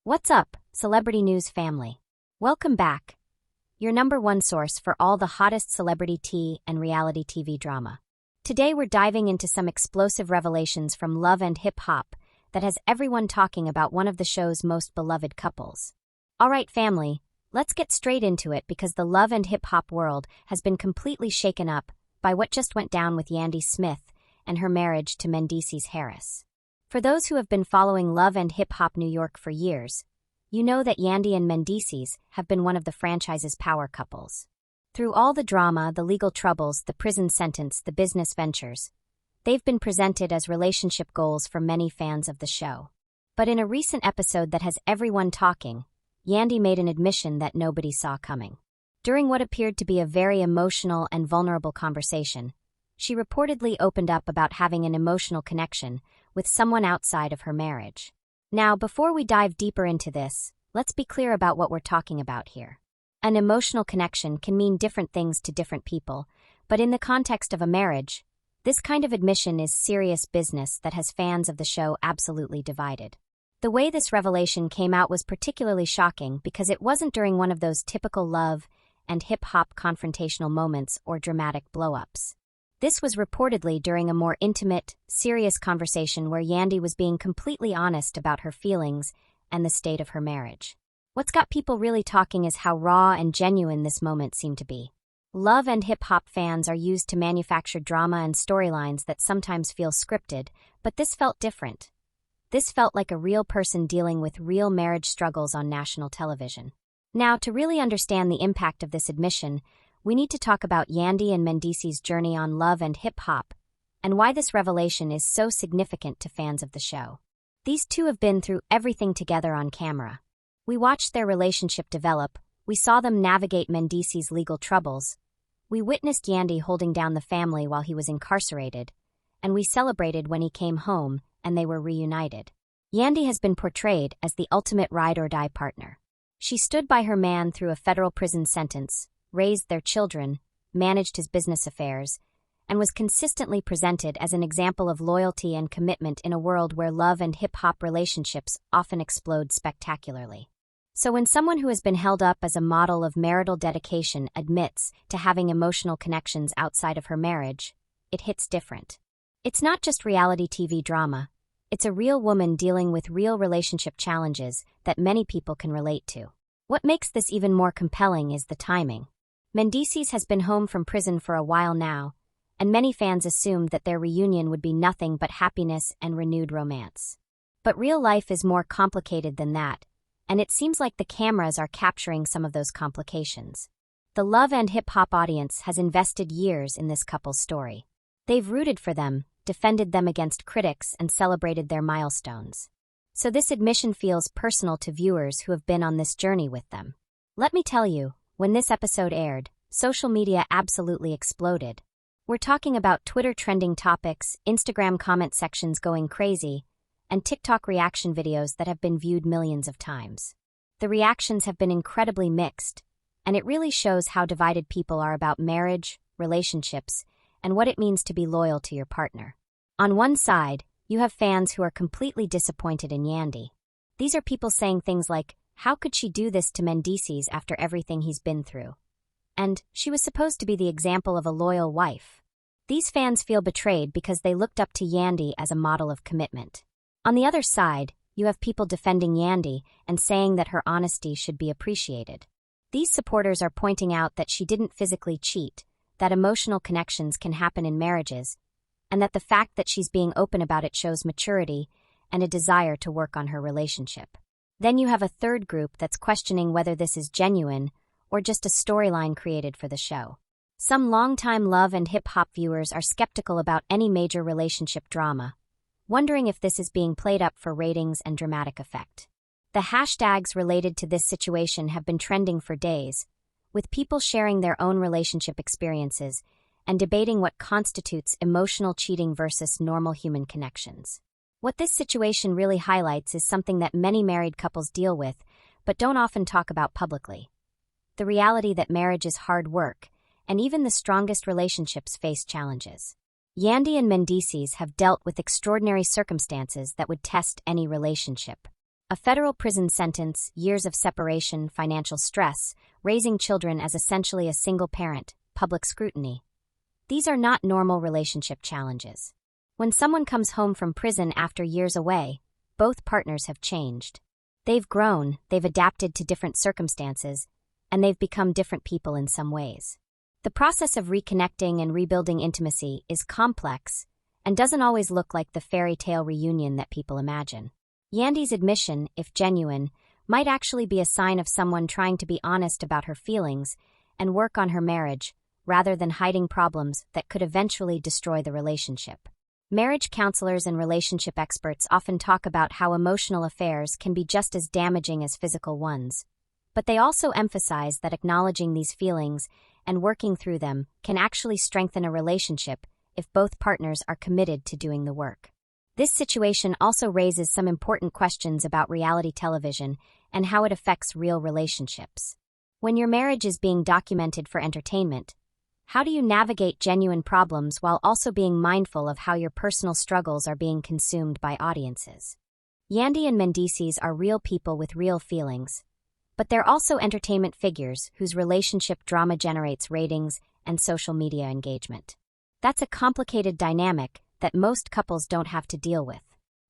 What's up, celebrity news family? Welcome back, your number one source for all the hottest celebrity tea and reality TV drama. Today we're diving into some explosive revelations from Love and Hip Hop that has everyone talking about one of the show's most beloved couples. Alright family, let's get straight into it because the Love and Hip Hop world has been completely shaken up by what just went down with Yandy Smith and her marriage to Mendeecees Harris. For those who have been following Love and Hip Hop New York for years, you know that Yandy and Mendeecees have been one of the franchise's power couples. Through all the drama, the legal troubles, the prison sentence, the business ventures, they've been presented as relationship goals for many fans of the show. But in a recent episode that has everyone talking, Yandy made an admission that nobody saw coming. During what appeared to be a very emotional and vulnerable conversation, she reportedly opened up about having an emotional connection with someone outside of her marriage. Now, before we dive deeper into this, let's be clear about what we're talking about here. An emotional connection can mean different things to different people, but in the context of a marriage, this kind of admission is serious business that has fans of the show absolutely divided. The way this revelation came out was particularly shocking because it wasn't during one of those typical Love and hip-hop confrontational moments or dramatic blow-ups. This was reportedly during a more intimate, serious conversation where Yandy was being completely honest about her feelings and the state of her marriage. What's got people really talking is how raw and genuine this moment seemed to be. Love and hip-hop fans are used to manufacture drama and storylines that sometimes feel scripted, but this felt different. This felt like a real person dealing with real marriage struggles on national television. Now, to really understand the impact of this admission, we need to talk about Yandy and Mendeecees' journey on Love and Hip Hop, and why this revelation is so significant to fans of the show. These two have been through everything together on camera. We watched their relationship develop, we saw them navigate Mendeecees' legal troubles, we witnessed Yandy holding down the family while he was incarcerated, and we celebrated when he came home and they were reunited. Yandy has been portrayed as the ultimate ride-or-die partner. She stood by her man through a federal prison sentence, raised their children, managed his business affairs, and was consistently presented as an example of loyalty and commitment in a world where love and hip-hop relationships often explode spectacularly. So when someone who has been held up as a model of marital dedication admits to having emotional connections outside of her marriage, it hits different. It's not just reality TV drama, it's a real woman dealing with real relationship challenges that many people can relate to. What makes this even more compelling is the timing. Mendeecees has been home from prison for a while now, and many fans assumed that their reunion would be nothing but happiness and renewed romance. But real life is more complicated than that, and it seems like the cameras are capturing some of those complications. The Love and Hip Hop audience has invested years in this couple's story. They've rooted for them, defended them against critics, and celebrated their milestones. So this admission feels personal to viewers who have been on this journey with them. Let me tell you, when this episode aired, social media absolutely exploded. We're talking about Twitter trending topics, Instagram comment sections going crazy, and TikTok reaction videos that have been viewed millions of times. The reactions have been incredibly mixed, and it really shows how divided people are about marriage, relationships, and what it means to be loyal to your partner. On one side, you have fans who are completely disappointed in Yandy. These are people saying things like, "How could she do this to Mendeecees after everything he's been through?" And, "She was supposed to be the example of a loyal wife." These fans feel betrayed because they looked up to Yandy as a model of commitment. On the other side, you have people defending Yandy and saying that her honesty should be appreciated. These supporters are pointing out that she didn't physically cheat, that emotional connections can happen in marriages, and that the fact that she's being open about it shows maturity and a desire to work on her relationship. Then you have a third group that's questioning whether this is genuine or just a storyline created for the show. Some longtime Love and Hip Hop viewers are skeptical about any major relationship drama, wondering if this is being played up for ratings and dramatic effect. The hashtags related to this situation have been trending for days, with people sharing their own relationship experiences and debating what constitutes emotional cheating versus normal human connections. What this situation really highlights is something that many married couples deal with, but don't often talk about publicly. The reality that marriage is hard work, and even the strongest relationships face challenges. Yandy and Mendeecees have dealt with extraordinary circumstances that would test any relationship. A federal prison sentence, years of separation, financial stress, raising children as essentially a single parent, public scrutiny. These are not normal relationship challenges. When someone comes home from prison after years away, both partners have changed. They've grown, they've adapted to different circumstances, and they've become different people in some ways. The process of reconnecting and rebuilding intimacy is complex and doesn't always look like the fairy tale reunion that people imagine. Yandy's admission, if genuine, might actually be a sign of someone trying to be honest about her feelings and work on her marriage, rather than hiding problems that could eventually destroy the relationship. Marriage counselors and relationship experts often talk about how emotional affairs can be just as damaging as physical ones, but they also emphasize that acknowledging these feelings and working through them can actually strengthen a relationship if both partners are committed to doing the work. This situation also raises some important questions about reality television and how it affects real relationships. When your marriage is being documented for entertainment, how do you navigate genuine problems while also being mindful of how your personal struggles are being consumed by audiences? Yandy and Mendeecees are real people with real feelings, but they're also entertainment figures whose relationship drama generates ratings and social media engagement. That's a complicated dynamic that most couples don't have to deal with.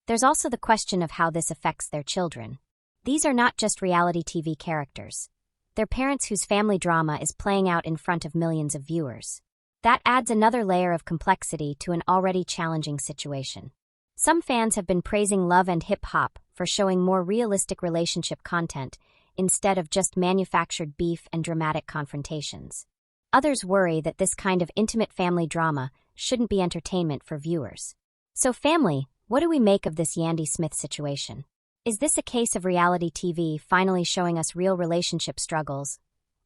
There's also the question of how this affects their children. These are not just reality TV characters. They're parents whose family drama is playing out in front of millions of viewers. That adds another layer of complexity to an already challenging situation. Some fans have been praising Love and Hip Hop for showing more realistic relationship content instead of just manufactured beef and dramatic confrontations. Others worry that this kind of intimate family drama shouldn't be entertainment for viewers. So family, what do we make of this Yandy Smith situation? Is this a case of reality TV finally showing us real relationship struggles?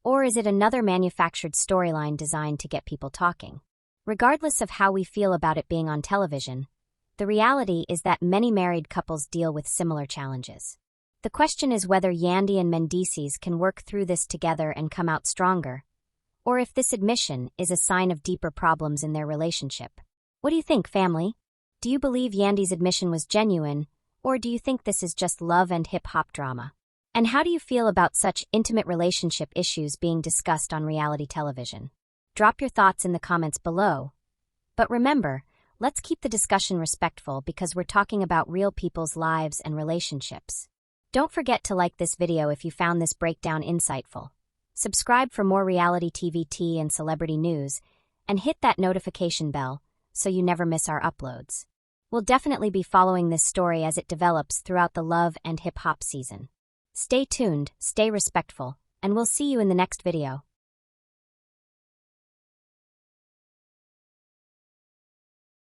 Or is it another manufactured storyline designed to get people talking? Regardless of how we feel about it being on television, the reality is that many married couples deal with similar challenges. The question is whether Yandy and Mendeecees can work through this together and come out stronger, or if this admission is a sign of deeper problems in their relationship. What do you think, family? Do you believe Yandy's admission was genuine, or do you think this is just love and hip-hop drama? And how do you feel about such intimate relationship issues being discussed on reality television? Drop your thoughts in the comments below. But remember, let's keep the discussion respectful because we're talking about real people's lives and relationships. Don't forget to like this video if you found this breakdown insightful. Subscribe for more reality TV tea and celebrity news, and hit that notification bell so you never miss our uploads. We'll definitely be following this story as it develops throughout the love and hip-hop season. Stay tuned, stay respectful, and we'll see you in the next video.